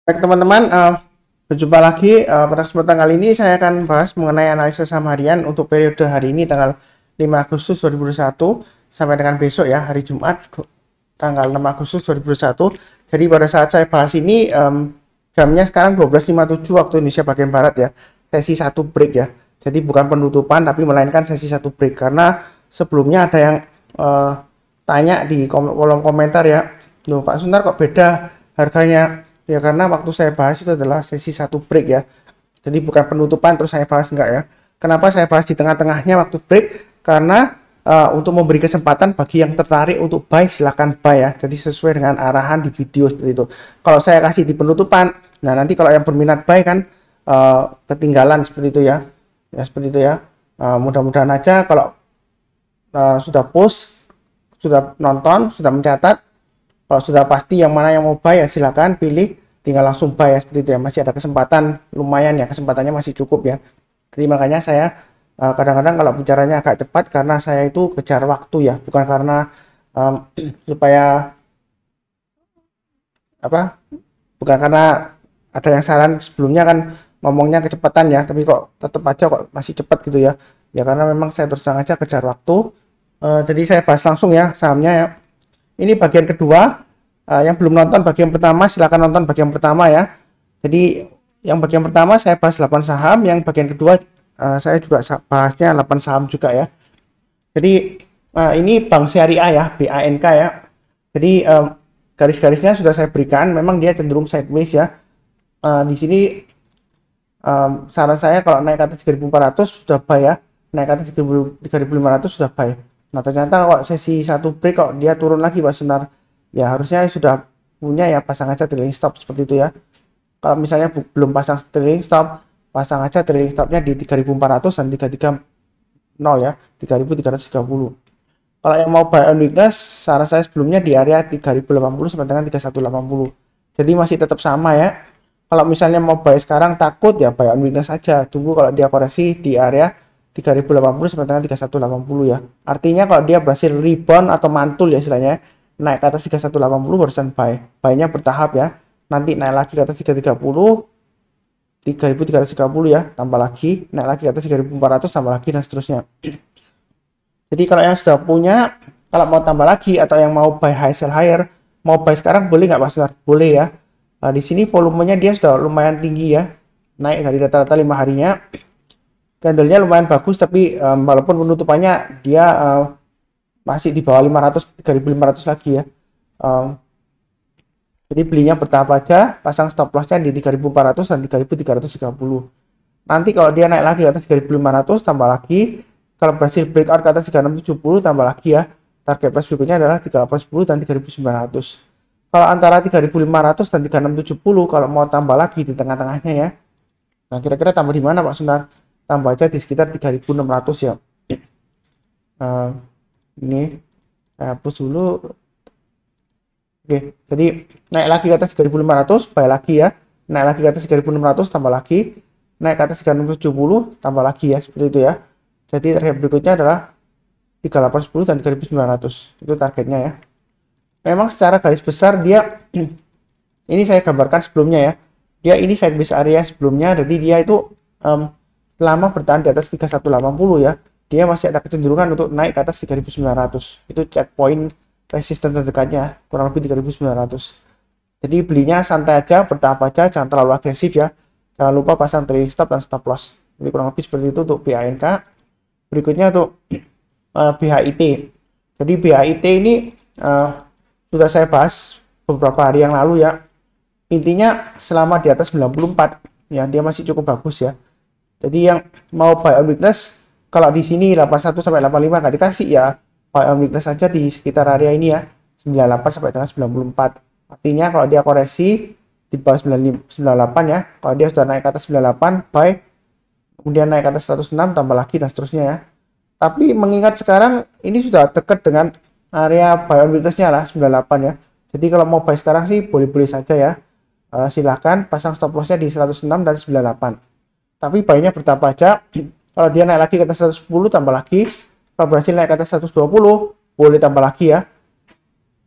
Baik teman-teman, berjumpa lagi. Pada kesempatan kali ini saya akan bahas mengenai analisa saham harian untuk periode hari ini tanggal 5 Agustus 2021 sampai dengan besok ya, hari Jumat tanggal 6 Agustus 2021. Jadi pada saat saya bahas ini jamnya sekarang 12.57 waktu Indonesia bagian Barat ya, sesi satu break ya. Jadi bukan penutupan tapi melainkan sesi satu break, karena sebelumnya ada yang tanya di kolom komentar ya, loh Pak Suntar kok beda harganya? Ya karena waktu saya bahas itu adalah sesi satu break ya. Jadi bukan penutupan terus saya bahas, enggak ya. Kenapa saya bahas di tengah-tengahnya waktu break? Karena untuk memberi kesempatan bagi yang tertarik untuk buy, silahkan buy ya. Jadi sesuai dengan arahan di video seperti itu. Kalau saya kasih di penutupan, nah nanti kalau yang berminat buy kan ketinggalan seperti itu ya. Ya seperti itu ya. Mudah-mudahan aja kalau sudah post, sudah nonton, sudah mencatat, kalau sudah pasti yang mana yang mau buy ya silakan pilih, tinggal langsung buy ya seperti itu ya. Masih ada kesempatan lumayan ya, kesempatannya masih cukup ya. Jadi makanya saya kadang-kadang kalau bicaranya agak cepat karena saya itu kejar waktu ya, bukan karena supaya apa, bukan karena ada yang saran sebelumnya kan ngomongnya kecepatan ya, tapi kok tetap aja kok masih cepat gitu ya. Ya karena memang saya terus terang aja kejar waktu. Jadi saya bahas langsung ya sahamnya ya. Ini bagian kedua. Yang belum nonton bagian pertama silahkan nonton bagian pertama ya. Jadi yang bagian pertama saya bahas 8 saham, yang bagian kedua saya juga bahasnya 8 saham juga ya. Jadi ini Bank Syariah ya, BANK ya. Jadi garis-garisnya sudah saya berikan, memang dia cenderung sideways ya. Di sini saran saya kalau naik ke atas 3.400 sudah buy ya, naik ke atas 3.500 sudah buy. Nah ternyata kok sesi satu break kok dia turun lagi Pak Sunar. Ya harusnya sudah punya ya, pasang aja trailing stop seperti itu ya. Kalau misalnya belum pasang trailing stop, pasang aja trailing stopnya di 3.400 dan 330 ya, 3.330. Kalau yang mau buy on weakness, saran saya sebelumnya di area 3.080 sampai dengan 3.180. Jadi masih tetap sama ya. Kalau misalnya mau buy sekarang takut ya, buy on weakness aja. Tunggu kalau dia koreksi di area 3.080 sampai dengan 3.180 ya. Artinya kalau dia berhasil rebound atau mantul ya istilahnya, naik ke atas 3.180 barusan buy. Buy-nya bertahap ya. Nanti naik lagi ke atas 330, 3.330 ya, tambah lagi, naik lagi ke atas 3.400, tambah lagi dan seterusnya. Jadi kalau yang sudah punya, kalau mau tambah lagi atau yang mau buy high sell higher, mau buy sekarang boleh nggak Pak Sunar? Boleh ya. Nah, di sini volumenya dia sudah lumayan tinggi ya, naik dari rata-rata 5 harinya. Candlenya lumayan bagus, tapi walaupun penutupannya dia masih di bawah 500, 3.500 lagi ya. Jadi belinya bertahap aja, pasang stop lossnya di 3.400 dan 3.330. Nanti kalau dia naik lagi ke atas 3.500 tambah lagi, kalau berhasil breakout ke atas 3.670 tambah lagi ya. Target price berikutnya adalah 3.810 dan 3.900. Kalau antara 3.500 dan 3.670 kalau mau tambah lagi di tengah-tengahnya ya. Nah kira-kira tambah di mana Pak Suntar? Tambah aja di sekitar 3.600 ya. Ini saya hapus dulu. Oke, jadi naik lagi ke atas 3.500, buy lagi ya. Naik lagi ke atas 3.600, tambah lagi. Naik ke atas 3.670, tambah lagi ya, seperti itu ya. Jadi target berikutnya adalah 3.810 dan 3.900. Itu targetnya ya. Memang secara garis besar dia ini saya gambarkan sebelumnya ya. Dia ini sideways area sebelumnya, jadi dia itu selama bertahan di atas 3.180 ya, dia masih ada kecenderungan untuk naik ke atas 3.900. Itu checkpoint resisten terdekatnya kurang lebih 3.900. Jadi belinya santai aja, bertahap aja, jangan terlalu agresif ya. Jangan lupa pasang trailing stop dan stop loss. Jadi kurang lebih seperti itu untuk BANK. Berikutnya untuk BHIT. Jadi BHIT ini sudah saya bahas beberapa hari yang lalu ya. Intinya selama di atas 94 ya, dia masih cukup bagus ya. Jadi yang mau buy on weakness, kalau di sini 81 sampai 85 nggak dikasih ya, buy on weakness saja di sekitar area ini ya, 98 sampai dengan 94. Artinya kalau dia koreksi di bawah 98 ya, kalau dia sudah naik ke atas 98 buy, kemudian naik ke atas 106 tambah lagi dan seterusnya ya. Tapi mengingat sekarang ini sudah dekat dengan area buy on weakness-nya lah 98 ya. Jadi kalau mau buy sekarang sih boleh-boleh saja ya. Silahkan pasang stop loss-nya di 106 dan 98. Tapi buy-nya bertahap aja. Kalau dia naik lagi ke atas 110 tambah lagi. Kalau berhasil naik ke atas 120 boleh tambah lagi ya.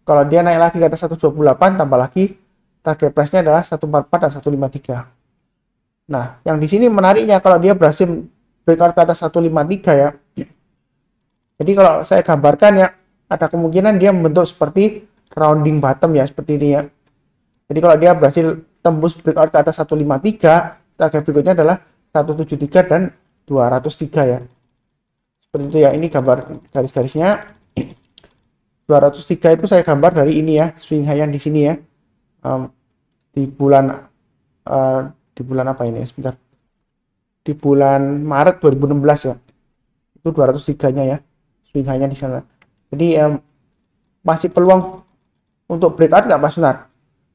Kalau dia naik lagi ke atas 128 tambah lagi. target price-nya adalah 144 dan 153. Nah, yang di sini menariknya kalau dia berhasil breakout ke atas 153 ya. Jadi kalau saya gambarkan ya, ada kemungkinan dia membentuk seperti rounding bottom ya, seperti ini ya. Jadi kalau dia berhasil tembus breakout ke atas 153, target berikutnya adalah 173 dan 203 ya. Seperti itu ya, ini gambar garis-garisnya. 203 itu saya gambar dari ini ya, swing high yang di sini ya. Di bulan apa ini? Sebentar. Di bulan Maret 2016 ya. Itu 203-nya ya. Swing high-nya di sana. Jadi masih peluang untuk breakout nggak Mas Sunar?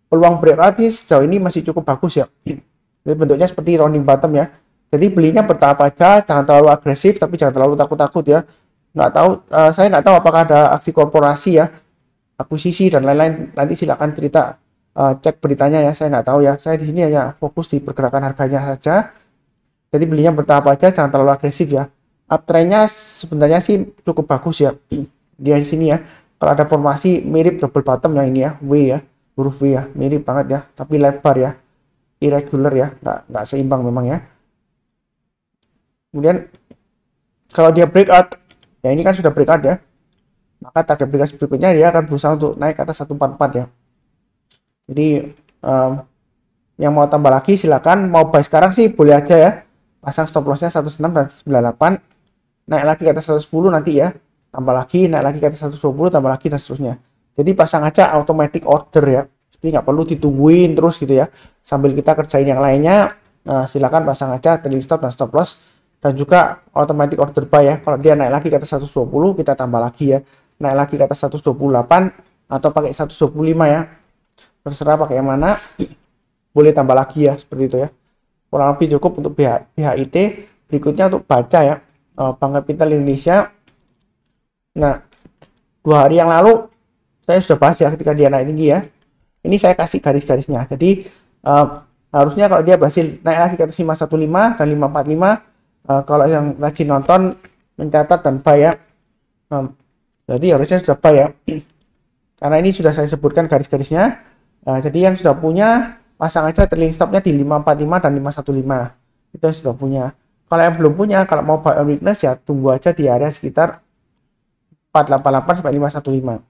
Peluang breakout sejauh ini masih cukup bagus ya. Jadi bentuknya seperti rounding bottom ya. Jadi belinya bertahap aja, jangan terlalu agresif, tapi jangan terlalu takut-takut ya. Nggak tahu, saya nggak tahu apakah ada aksi korporasi ya, akuisisi dan lain-lain. Nanti silakan cerita, cek beritanya ya. Saya nggak tahu ya. Saya di sini hanya fokus di pergerakan harganya saja. Jadi belinya bertahap aja, jangan terlalu agresif ya. Uptrendnya sebenarnya sih cukup bagus ya. Dia di sini ya. Kalau ada formasi mirip double bottom yang ini ya, W ya, huruf W ya, mirip banget ya. Tapi lebar ya, irregular ya, nggak seimbang memang ya. Kemudian kalau dia breakout, ya ini kan sudah breakout ya, maka target breakout berikutnya dia akan berusaha untuk naik ke atas 144 ya. Jadi yang mau tambah lagi silakan, mau buy sekarang sih boleh aja ya, pasang stop lossnya 106 dan 98, naik lagi ke atas 110 nanti ya, tambah lagi, naik lagi ke atas 120, tambah lagi dan seterusnya. Jadi pasang aja automatic order ya, jadi nggak perlu ditungguin terus gitu ya, sambil kita kerjain yang lainnya. Silakan pasang aja trailing stop dan stop loss, dan juga automatic order buy ya. Kalau dia naik lagi ke atas 120 kita tambah lagi ya, naik lagi ke atas 128 atau pakai 125 ya, terserah pakai yang mana, boleh tambah lagi ya, seperti itu ya. Kurang lebih cukup untuk BHIT. Berikutnya untuk baca ya, Bank Capital Indonesia. Nah, 2 hari yang lalu saya sudah bahas ya ketika dia naik tinggi ya. Ini saya kasih garis-garisnya. Jadi harusnya kalau dia berhasil naik lagi ke atas 515 dan 545, kalau yang lagi nonton mencatat dan buy ya, jadi harusnya sudah buy ya. Karena ini sudah saya sebutkan garis-garisnya. Jadi yang sudah punya pasang aja trailing stopnya di 545 dan 515. Itu yang sudah punya. Kalau yang belum punya, kalau mau buy on weakness ya tunggu aja di area sekitar 488 sampai 515.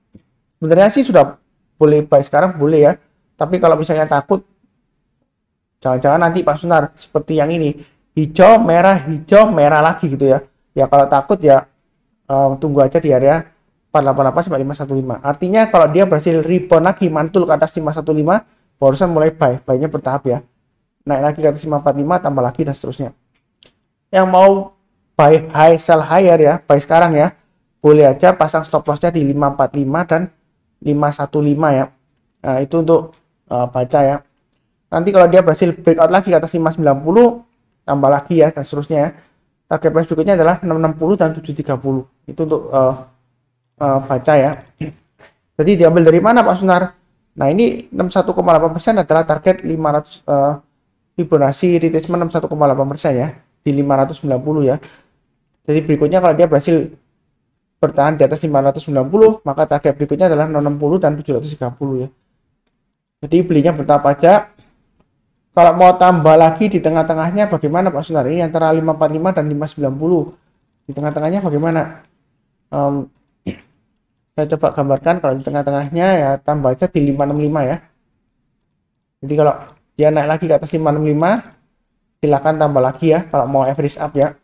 Sebenarnya sih sudah boleh buy sekarang, boleh ya. Tapi kalau misalnya takut, jangan-jangan nanti Pak Sunar seperti yang ini, hijau merah lagi gitu ya. Ya kalau takut ya tunggu aja di area 488 sampai 515. Artinya kalau dia berhasil rebound lagi mantul ke atas 515, barusan mulai buy-nya bertahap ya. Naik lagi ke atas 545, tambah lagi dan seterusnya. Yang mau buy high sell higher ya, buy sekarang ya, boleh aja pasang stop lossnya di 545 dan 515 ya. Nah, itu untuk baca ya. Nanti kalau dia berhasil breakout lagi ke atas 590, tambah lagi ya dan seterusnya ya. Target price berikutnya adalah 660 dan 730. Itu untuk baca ya. Jadi diambil dari mana Pak Sunar? Nah, ini 61,8% adalah target 500 Fibonacci retracement 61,8% ya, di 590 ya. Jadi berikutnya kalau dia berhasil bertahan di atas 590, maka target berikutnya adalah 660 dan 730 ya. Jadi belinya bertahap aja. Kalau mau tambah lagi di tengah-tengahnya bagaimana Pak Sunar? Ini antara 545 dan 590. Di tengah-tengahnya bagaimana? Saya coba gambarkan. Kalau di tengah-tengahnya ya tambah aja di 565 ya. Jadi kalau dia naik lagi ke atas 565, silakan tambah lagi ya kalau mau average up ya.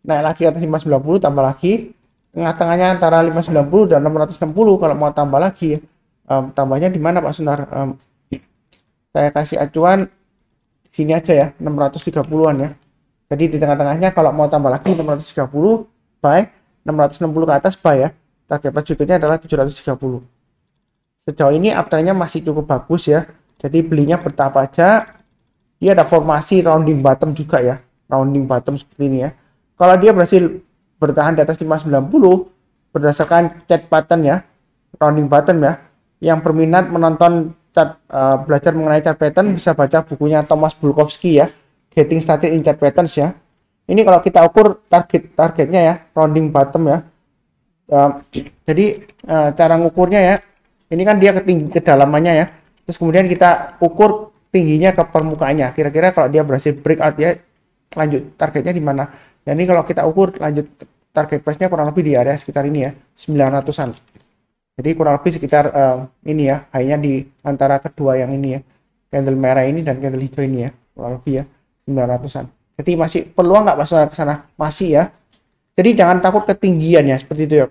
Naik lagi ke atas 590, tambah lagi. Tengah-tengahnya antara 590 dan 660 kalau mau tambah lagi. Tambahnya di mana Pak Sunar? Saya kasih acuan sini aja ya, 630-an ya. Jadi di tengah-tengahnya kalau mau tambah lagi 630 buy, 660 ke atas buy ya. Target price berikutnya adalah 730. Sejauh ini uptrendnya masih cukup bagus ya. Jadi belinya bertahap aja. Dia ada formasi rounding bottom juga ya. Rounding bottom seperti ini ya. Kalau dia berhasil bertahan di atas 590 berdasarkan chart pattern ya, rounding bottom ya. Yang berminat menonton belajar mengenai chart pattern bisa baca bukunya Thomas Bulkowski ya, Getting Started in Chart Patterns ya. Ini kalau kita ukur targetnya ya, rounding bottom ya. Jadi cara ngukurnya ya, ini kan dia kedalamannya ya. Terus kemudian kita ukur tingginya ke permukaannya. Kira-kira kalau dia berhasil breakout ya, lanjut targetnya di mana. Jadi kalau kita ukur lanjut target price-nya kurang lebih di area sekitar ini ya, 900-an. Jadi kurang lebih sekitar ini ya, high-nya di antara kedua yang ini ya, candle merah ini dan candle hijau ini ya, kurang lebih ya 900-an. Jadi masih peluang nggak masuk ke sana, masih ya. Jadi jangan takut ketinggian ya, seperti itu ya.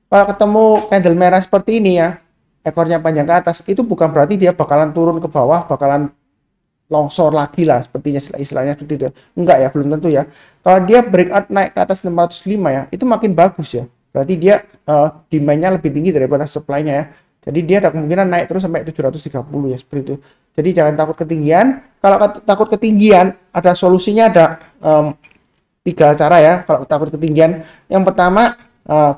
Kalau ketemu candle merah seperti ini ya, ekornya panjang ke atas, itu bukan berarti dia bakalan turun ke bawah, bakalan longsor lagi lah, sepertinya istilahnya seperti itu. Enggak ya, belum tentu ya. Kalau dia breakout naik ke atas 605 ya, itu makin bagus ya. Berarti dia demand-nya lebih tinggi daripada supply-nya ya. Jadi dia ada kemungkinan naik terus sampai 730 ya, seperti itu. Jadi jangan takut ketinggian. Kalau takut ketinggian, ada solusinya, ada 3 cara ya. Kalau takut ketinggian, yang pertama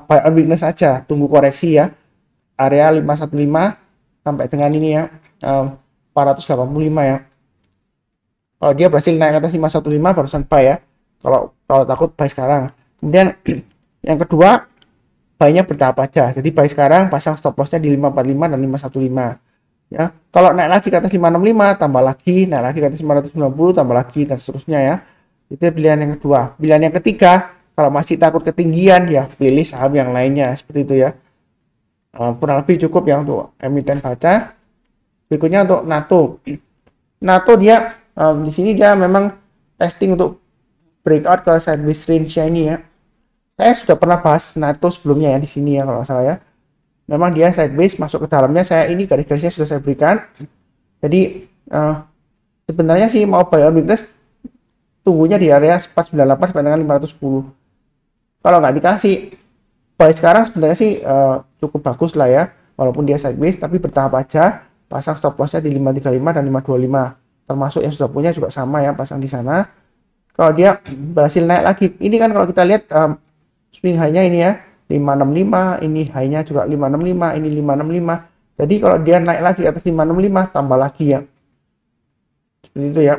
buy on weakness aja, tunggu koreksi ya. Area 515 sampai dengan ini ya, 485 ya. Kalau dia berhasil naik ke atas 515 barusan buy ya. Kalau takut buy sekarang. Kemudian yang kedua, buy-nya bertahap aja. Jadi buy sekarang, pasang stop loss-nya di 545 dan 515. Ya. Kalau naik lagi ke atas 565, tambah lagi, naik lagi ke atas 590, tambah lagi dan seterusnya ya. Itu pilihan yang kedua. Pilihan yang ketiga, kalau masih takut ketinggian ya pilih saham yang lainnya seperti itu ya. Kurang lebih cukup ya untuk emiten baca. Berikutnya untuk NATO. NATO dia di sini dia memang testing untuk breakout ke sideways range-nya ini ya. Saya sudah pernah bahas NATO sebelumnya ya di sini ya kalau salah ya. Memang dia sideways masuk ke dalamnya, saya ini garis-garisnya sudah saya berikan. Jadi sebenarnya sih mau buy on weakness tunggunya di area 498 sampai dengan 510. Kalau nggak dikasih buy sekarang sebenarnya sih cukup bagus lah ya. Walaupun dia sideways tapi bertahap aja, pasang stop loss-nya di 535 dan 525. Termasuk yang sudah punya juga sama ya, pasang di sana. Kalau dia berhasil naik lagi, ini kan kalau kita lihat swing high-nya ini ya 565, ini high-nya juga 565, ini 565. Jadi kalau dia naik lagi ke atas 565 tambah lagi ya. Seperti itu ya.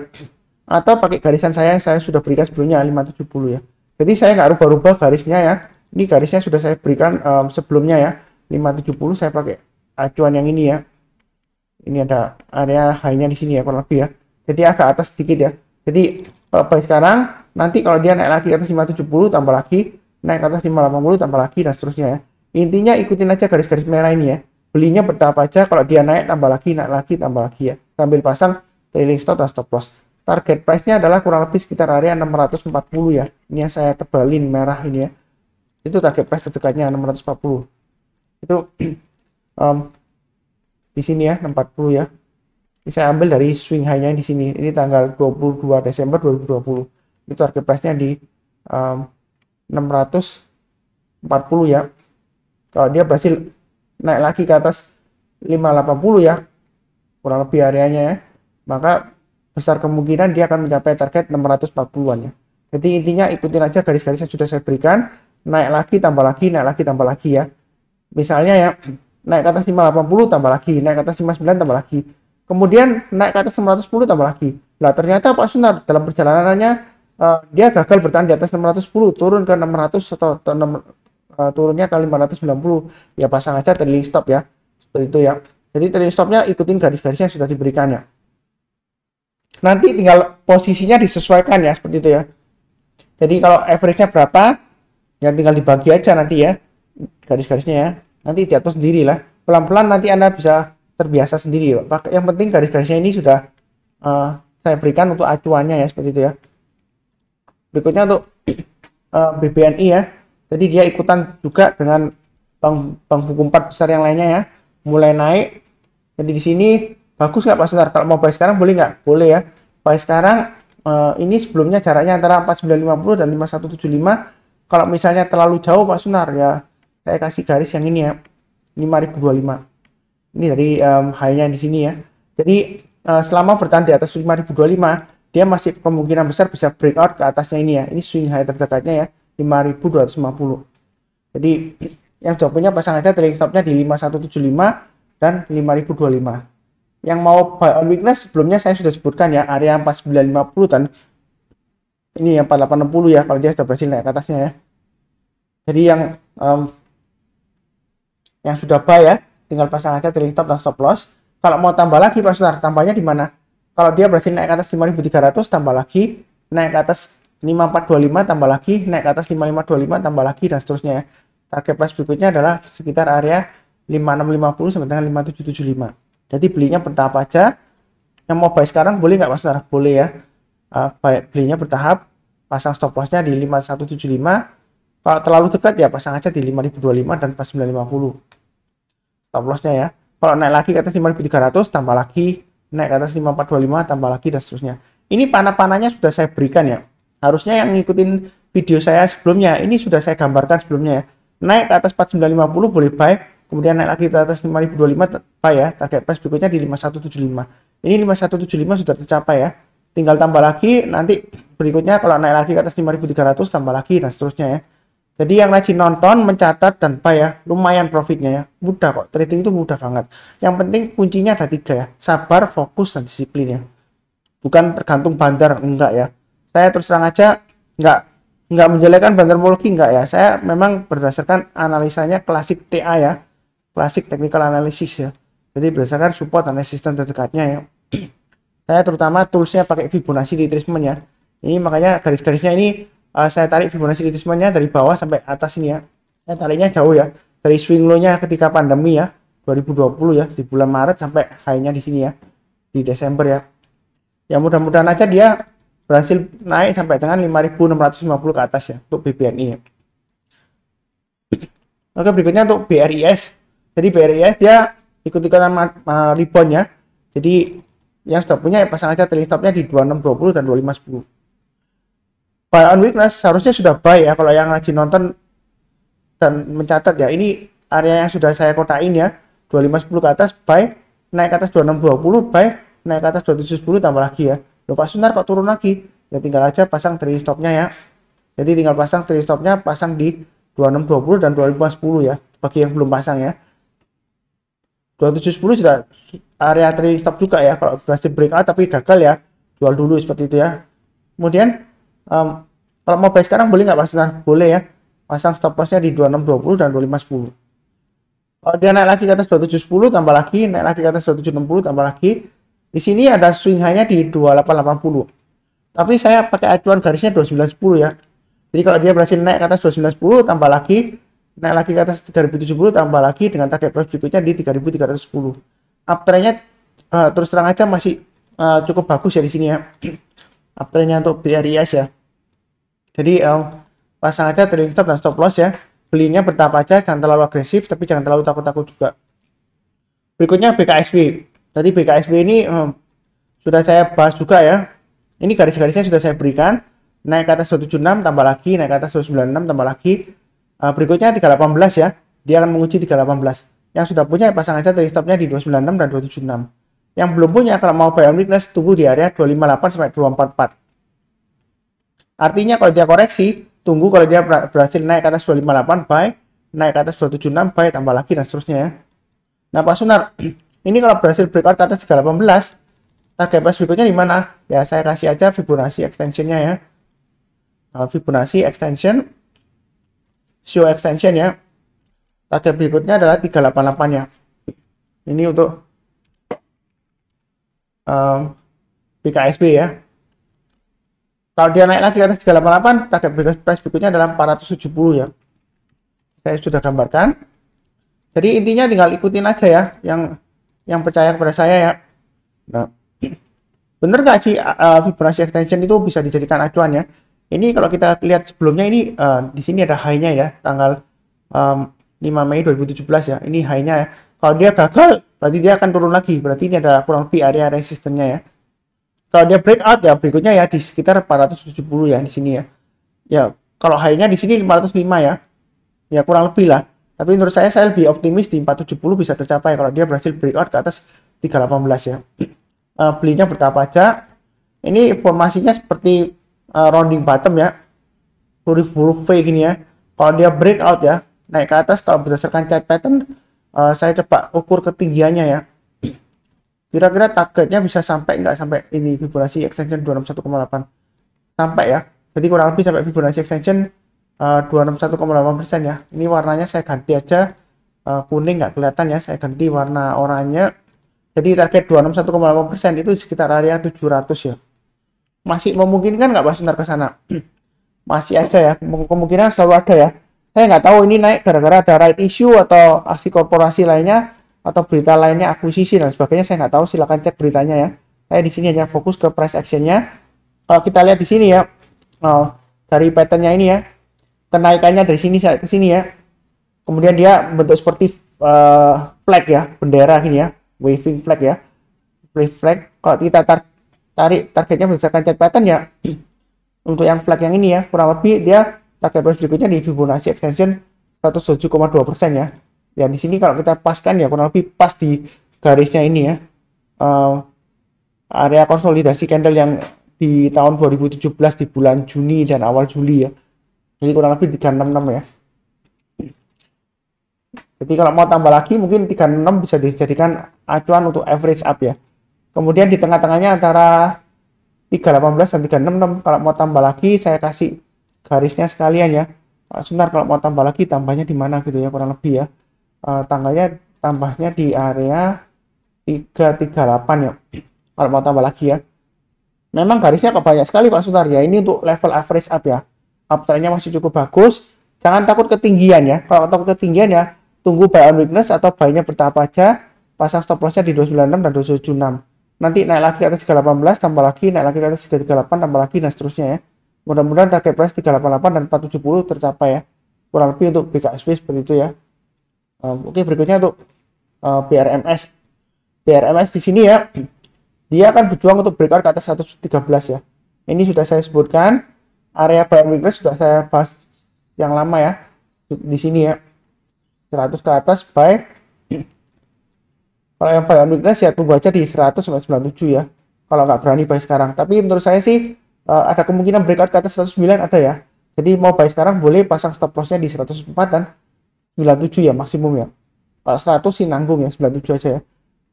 Atau pakai garisan saya yang saya sudah berikan sebelumnya 570 ya. Jadi saya nggak rubah-rubah garisnya ya. Ini garisnya sudah saya berikan sebelumnya ya. 570 saya pakai acuan yang ini ya. Ini ada area high-nya di sini ya kurang lebih ya. Jadi agak atas sedikit ya. Jadi kalau buy sekarang, nanti kalau dia naik lagi ke atas 570 tambah lagi, naik ke atas 580 tambah lagi dan seterusnya ya. Intinya ikutin aja garis-garis merah ini ya. Belinya bertahap aja, kalau dia naik tambah lagi, naik lagi tambah lagi ya. Sambil pasang trailing stop dan stop loss. Target price-nya adalah kurang lebih sekitar area 640 ya. Ini yang saya tebalin merah ini ya. Itu target price terdekatnya 640. Itu di sini ya 640 ya. Ini saya ambil dari swing high-nya di sini. Ini tanggal 22 Desember 2020. Itu target price-nya di 640 ya. Kalau dia berhasil naik lagi ke atas 580 ya, kurang lebih areanya ya, maka besar kemungkinan dia akan mencapai target 640-an ya. Jadi intinya ikutin aja garis-garis yang sudah saya berikan, naik lagi tambah lagi, naik lagi tambah lagi ya. Misalnya ya, naik ke atas 580 tambah lagi, naik ke atas 59 tambah lagi. Kemudian naik ke atas 610 tambah lagi. Nah, ternyata Pak Sunar dalam perjalanannya dia gagal bertahan di atas 610, turun ke 600 atau turunnya ke 590. Ya pasang aja trailing stop ya. Seperti itu ya. Jadi trailing stopnya ikutin garis-garisnya yang sudah diberikan ya. Nanti tinggal posisinya disesuaikan ya, seperti itu ya. Jadi kalau average-nya berapa, ya tinggal dibagi aja nanti ya garis-garisnya ya. Nanti diatur sendiri lah. Pelan-pelan nanti Anda bisa terbiasa sendiri ya. Yang penting garis-garisnya ini sudah saya berikan untuk acuannya ya, seperti itu ya. Berikutnya untuk BBNI ya. Jadi dia ikutan juga dengan bank buku 4 besar yang lainnya ya. Mulai naik. Jadi di sini bagus nggak Pak Sunar? Kalau mau buy sekarang boleh nggak? Boleh ya. Buy sekarang ini sebelumnya jaraknya antara 4950 dan 5175. Kalau misalnya terlalu jauh Pak Sunar ya, saya kasih garis yang ini ya. 5025. Ini dari high-nya di sini ya. Jadi selama bertahan di atas 5025, dia masih kemungkinan besar bisa breakout ke atasnya ini ya. Ini swing high terdekatnya ya, 5250. Jadi yang jawabannya pasang aja trailing stopnya di 5175 dan 5025. Yang mau buy on weakness sebelumnya saya sudah sebutkan ya, area 4950 dan ini yang 4860 ya, kalau dia sudah berhasil naik ke atasnya ya. Jadi yang sudah buy ya, tinggal pasang aja trailing stop dan stop loss. Kalau mau tambah lagi Pak Sunar, tambahnya di mana? Kalau dia berhasil naik ke atas 5.300, tambah lagi, naik ke atas 5425, tambah lagi, naik ke atas 5525, tambah lagi, dan seterusnya ya. Target price berikutnya adalah sekitar area 5650 sampai dengan 5775. Jadi belinya bertahap aja. Yang mau buy sekarang boleh nggak Mas Sunar? Boleh ya. Belinya bertahap, pasang stop lossnya di 5175. Kalau terlalu dekat ya pasang aja di 5025 dan 4950 stop lossnya ya. Kalau naik lagi ke atas 5300, tambah lagi, naik ke atas 5425, tambah lagi, dan seterusnya. Ini panah-panahnya sudah saya berikan ya. Harusnya yang ngikutin video saya sebelumnya, ini sudah saya gambarkan sebelumnya ya. Naik ke atas 4950 boleh buy, kemudian naik lagi ke atas 5025 buy ya. Target price berikutnya di 5175. Ini 5175 sudah tercapai ya. Tinggal tambah lagi, nanti berikutnya kalau naik lagi ke atas 5300, tambah lagi, dan seterusnya ya. Jadi yang rajin nonton, mencatat, dan buy ya, lumayan profitnya ya. Mudah kok, trading itu mudah banget. Yang penting kuncinya ada 3 ya, sabar, fokus, dan disiplin ya. Bukan tergantung bandar, enggak ya. Saya terus terang aja, enggak menjelekkan bandarmologi, enggak ya. Saya memang berdasarkan analisanya klasik TA ya, klasik technical analysis ya. Jadi berdasarkan support dan resistance terdekatnya ya. Saya terutama toolsnya pakai Fibonacci retracement ya. Ini makanya garis-garisnya ini saya tarik Fibonacci retracement-nya dari bawah sampai atas ini ya. Saya tariknya jauh ya. Dari swing low-nya ketika pandemi ya, 2020 ya, di bulan Maret sampai high-nya di sini ya, di Desember ya. Ya mudah-mudahan aja dia berhasil naik sampai dengan 5650 ke atas ya, untuk BBNI ya. Oke, berikutnya untuk BRIS. Jadi BRIS dia ikut-ikutan rebound ya. Jadi yang sudah punya ya pasang aja trailing stop-nya di 2620 dan 2510. Buy on weakness harusnya sudah buy ya kalau yang rajin nonton dan mencatat ya. Ini area yang sudah saya kotain ya, 2510 ke atas buy, naik ke atas 2620 buy, naik ke atas 2710 tambah lagi ya. Loh Pak Sunar kok turun lagi? Ya tinggal aja pasang trailing stop-nya ya. Jadi tinggal pasang trailing stop-nya, pasang di 2620 dan 2510 ya, bagi yang belum pasang ya. 2710 juga area trailing stop juga ya, kalau berhasil breakout tapi gagal ya, jual dulu seperti itu ya. Kemudian kalau mau buy sekarang boleh nggak Pak Sunar? Boleh ya, pasang stop lossnya di 2620 dan 2510. Kalau dia naik lagi ke atas 2710 tambah lagi, naik lagi ke atas 2760 tambah lagi. Di sini ada swing high-nya di 2880. Tapi saya pakai acuan garisnya 2910 ya. Jadi kalau dia berhasil naik ke atas 2910 tambah lagi, naik lagi ke atas 3070 tambah lagi, dengan target price berikutnya di 3310. Uptrend-nya terus terang aja masih cukup bagus ya di sini ya. Uptrend-nya untuk BRIS ya. Jadi pasang aja trailing stop dan stop loss ya. Belinya bertahap aja, jangan terlalu agresif tapi jangan terlalu takut-takut juga. Berikutnya BKSW. Jadi BKSW ini sudah saya bahas juga ya. Ini garis-garisnya sudah saya berikan. Naik ke atas 276 tambah lagi, naik ke atas 296 tambah lagi. Berikutnya 318 ya. Dia akan menguji 318. Yang sudah punya pasang aja trailing stopnya di 296 dan 276. Yang belum punya kalau mau buy on weakness tunggu di area 258 sampai 244. Artinya kalau dia koreksi, tunggu kalau dia berhasil naik ke atas 258 buy, naik ke atas 276 buy, tambah lagi dan seterusnya ya. Nah Pak Sunar, ini kalau berhasil breakout ke atas 318, target price berikutnya di mana? Ya saya kasih aja Fibonacci extension-nya ya. Fibonacci extension, show extension ya. Target berikutnya adalah 388 ya. Ini untuk BKSB ya. Kalau dia naik lagi ke atas 388, target price berikutnya adalah 470 ya. Saya sudah gambarkan. Jadi intinya tinggal ikutin aja ya, yang percaya kepada saya ya. Nah, bener nggak sih Fibonacci extension itu bisa dijadikan acuan ya? Ini kalau kita lihat sebelumnya ini di sini ada high-nya ya, tanggal 5 Mei 2017 ya. Ini high-nya ya. Kalau dia gagal, berarti dia akan turun lagi. Berarti ini adalah kurang lebih area resistennya ya. Kalau dia breakout ya berikutnya ya di sekitar 470 ya di sini ya. Ya, kalau high-nya di sini 505 ya. Ya kurang lebih lah. Tapi menurut saya lebih optimis di 470 bisa tercapai kalau dia berhasil breakout ke atas 318 ya. Belinya bertahap aja. Ini formasinya seperti rounding bottom ya. Huruf V gini ya. Kalau dia breakout ya, naik ke atas kalau berdasarkan chart pattern, saya coba ukur ketinggiannya ya. Kira-kira targetnya bisa sampai nggak sampai ini Fibonacci extension 261,8 sampai ya. Jadi kurang lebih sampai Fibonacci extension 261,8% ya. Ini warnanya saya ganti aja kuning nggak kelihatan ya. Saya ganti warna oranye Jadi target 261,8% itu sekitar area 700 ya. Masih memungkinkan nggak Pak Suntar ke sana? Masih ada ya, kemungkinan selalu ada ya. Saya nggak tahu ini naik gara-gara ada right issue atau aksi korporasi lainnya atau berita lainnya akuisisi dan sebagainya. Saya nggak tahu, silakan cek beritanya ya. Saya di sini hanya fokus ke price actionnya. Kalau kita lihat di sini ya, dari patternnya ini ya, kenaikannya dari sini ke sini ya. Kemudian dia bentuk seperti flag ya, bendera gini ya, waving flag ya, wave flag. Kalau kita tarik targetnya berdasarkan chart pattern ya, untuk yang flag yang ini ya, kurang lebih dia target price berikutnya di Fibonacci extension 107,2% ya. Ya di sini kalau kita paskan ya kurang lebih pas di garisnya ini ya, area konsolidasi candle yang di tahun 2017 di bulan Juni dan awal Juli ya. Jadi kurang lebih 366 ya. Jadi kalau mau tambah lagi mungkin 36 bisa dijadikan acuan untuk average up ya. Kemudian di tengah-tengahnya antara 318 dan 366. Kalau mau tambah lagi saya kasih garisnya sekalian ya. Sebentar, kalau mau tambah lagi tambahnya di mana gitu ya, kurang lebih ya. Tambahnya di area 338 ya. Kalau mau tambah lagi ya. Memang garisnya kok banyak sekali Pak Suntar ya. Ini untuk level average up ya. Uptrendnya masih cukup bagus. Jangan takut ketinggian ya. Kalau takut ketinggian ya, tunggu buy on weakness atau buy-nya bertahap aja. Pasang stop loss-nya di 296 dan 276. Nanti naik lagi ke atas 318, tambah lagi, naik lagi ke atas 338, tambah lagi, dan seterusnya ya. Mudah-mudahan target price 388 dan 470 tercapai ya. Kurang lebih untuk BKSP seperti itu ya. Oke, berikutnya untuk BRMS. BRMS di sini ya, dia akan berjuang untuk breakout ke atas 113 ya. Ini sudah saya sebutkan. Area buy on weakness sudah saya bahas yang lama ya. Di sini ya. 100 ke atas buy. Kalau yang buy on weakness ya tunggu aja di 100 sampai 97 ya. Kalau nggak berani buy sekarang. Tapi menurut saya sih ada kemungkinan breakout ke atas 109 ada ya. Jadi mau buy sekarang boleh pasang stop loss-nya di 104 dan 97 ya maksimum ya. Kalau 100 sih nanggung ya, 97 aja ya.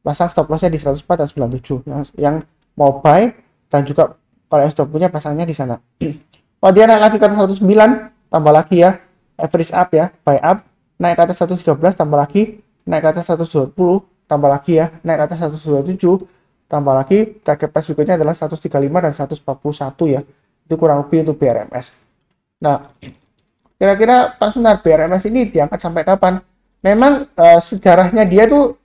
Pasang stop loss-nya di 104 dan 97. Yang mau buy dan juga kalau yang stop punya pasangnya di sana. Kalau dia naik lagi ke atas 109 tambah lagi ya. Average up ya, buy up. Naik ke atas 113 tambah lagi, naik ke atas 120 tambah lagi ya, naik ke atas 127 tambah lagi, target price berikutnya adalah 135 dan 141 ya. Itu kurang lebih untuk BRMS. Nah, kira-kira Pak Sunar, BRMS ini diangkat sampai kapan? Memang sejarahnya dia tuh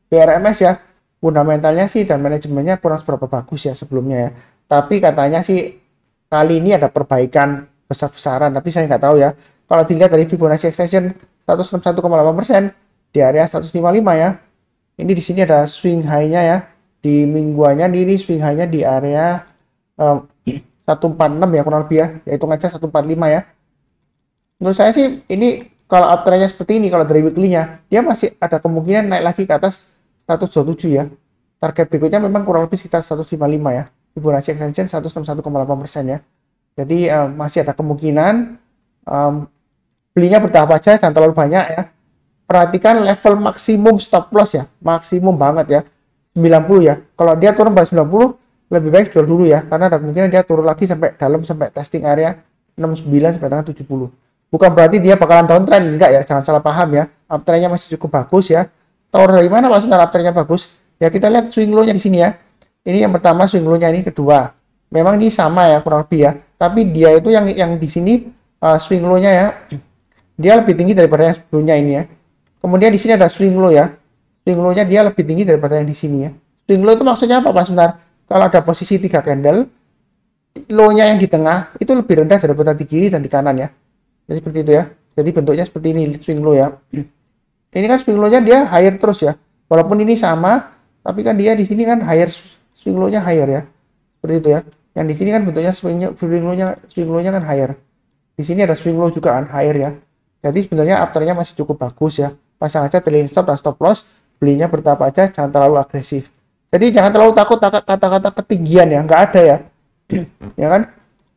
BRMS ya, fundamentalnya sih dan manajemennya kurang seberapa bagus ya sebelumnya ya. Tapi katanya sih kali ini ada perbaikan besar-besaran, tapi saya nggak tahu ya. Kalau dilihat dari Fibonacci extension 161,8% di area 155 ya. Ini di sini ada swing high-nya ya. Di mingguannya ini swing high-nya di area 146 ya kurang lebih ya. Ya hitung aja 145 ya. Menurut saya sih ini kalau uptrend-nya seperti ini, kalau dari weekly-nya dia masih ada kemungkinan naik lagi ke atas 127 ya. Target berikutnya memang kurang lebih sekitar 155 ya. Fibonacci extension 161,8% ya. Jadi masih ada kemungkinan belinya bertahap aja, jangan terlalu banyak ya. Perhatikan level maksimum stop loss ya, maksimum banget ya, 90 ya. Kalau dia turun bawah 90, lebih baik jual dulu ya, karena ada kemungkinan dia turun lagi sampai dalam, sampai testing area 69 sampai dengan 70. Bukan berarti dia bakalan downtrend, enggak ya, jangan salah paham ya. Uptrendnya masih cukup bagus ya. Tahu dari mana Pak Sunar uptrendnya bagus? Ya kita lihat swing low-nya di sini ya. Ini yang pertama swing low-nya, ini kedua. Memang ini sama ya kurang lebih ya. Tapi dia itu yang di sini swing low-nya ya. Dia lebih tinggi daripada yang sebelumnya ini ya. Kemudian di sini ada swing low ya. Swing low-nya dia lebih tinggi daripada yang di sini ya. Swing low itu maksudnya apa Pak Sunar? Kalau ada posisi 3 candle, low-nya yang di tengah itu lebih rendah daripada di kiri dan di kanan ya. Jadi seperti itu ya. Jadi bentuknya seperti ini swing low ya. Ini kan swing low-nya dia higher terus ya. Walaupun ini sama, tapi kan dia di sini kan higher, swing low-nya higher ya. Seperti itu ya. Yang di sini kan bentuknya swing low-nya kan higher. Di sini ada swing low juga kan higher ya. Jadi sebenarnya uptrend-nya masih cukup bagus ya. Pasang aja trailing stop dan stop loss, belinya bertahap aja, jangan terlalu agresif. Jadi jangan terlalu takut kata-kata ketinggian ya, nggak ada ya. Ya kan?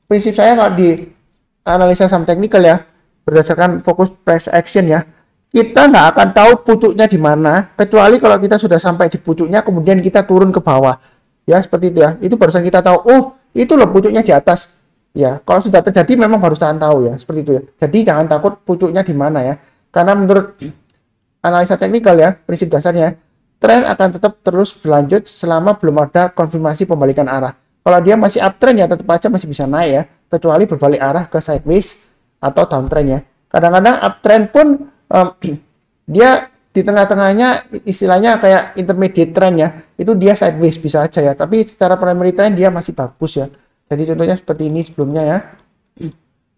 Prinsip saya kalau di analisa saham teknikal ya, berdasarkan fokus price action ya, kita nggak akan tahu pucuknya di mana, kecuali kalau kita sudah sampai di pucuknya, kemudian kita turun ke bawah. Ya, seperti itu ya. Itu barusan kita tahu, oh, itu loh pucuknya di atas. Ya, kalau sudah terjadi memang barusan tahu ya, seperti itu ya. Jadi jangan takut pucuknya di mana ya. Karena menurut analisa teknikal ya, prinsip dasarnya, tren akan tetap terus berlanjut selama belum ada konfirmasi pembalikan arah. Kalau dia masih uptrend ya tetap aja masih bisa naik ya, kecuali berbalik arah ke sideways atau downtrend ya. Kadang-kadang uptrend pun dia di tengah-tengahnya istilahnya kayak intermediate trend ya, itu dia sideways bisa aja ya, tapi secara primary trend dia masih bagus ya. Jadi contohnya seperti ini sebelumnya ya,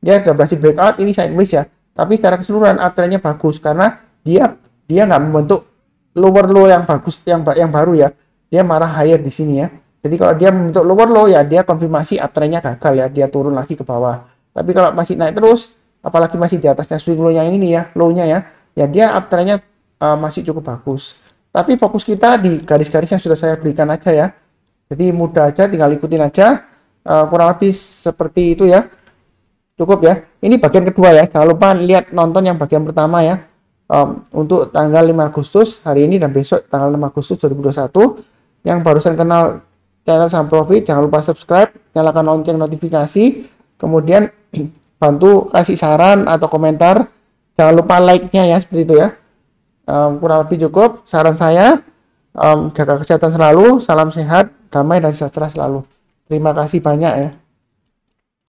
dia sudah berhasil breakout, ini sideways ya, tapi secara keseluruhan uptrendnya bagus karena dia nggak membentuk lower low yang bagus yang baru ya, dia malah higher di sini ya. Jadi kalau dia membentuk lower low ya dia konfirmasi uptrendnya gagal ya, dia turun lagi ke bawah. Tapi kalau masih naik terus, apalagi masih di atasnya swing low yang ini ya, low-nya ya dia uptrendnya masih cukup bagus. Tapi fokus kita di garis-garis yang sudah saya berikan aja ya. Jadi mudah aja, tinggal ikutin aja. Kurang lebih seperti itu ya. Cukup ya. Ini bagian kedua ya. Jangan lupa lihat nonton yang bagian pertama ya. Untuk tanggal 5 Agustus hari ini dan besok tanggal 6 Agustus 2021. Yang barusan kenal channel Saham Profit, jangan lupa subscribe, nyalakan lonceng notifikasi. Kemudian bantu kasih saran atau komentar. Jangan lupa like-nya ya, seperti itu ya. Kurang lebih cukup saran saya. Jaga kesehatan selalu, salam sehat, damai dan sejahtera selalu. Terima kasih banyak ya.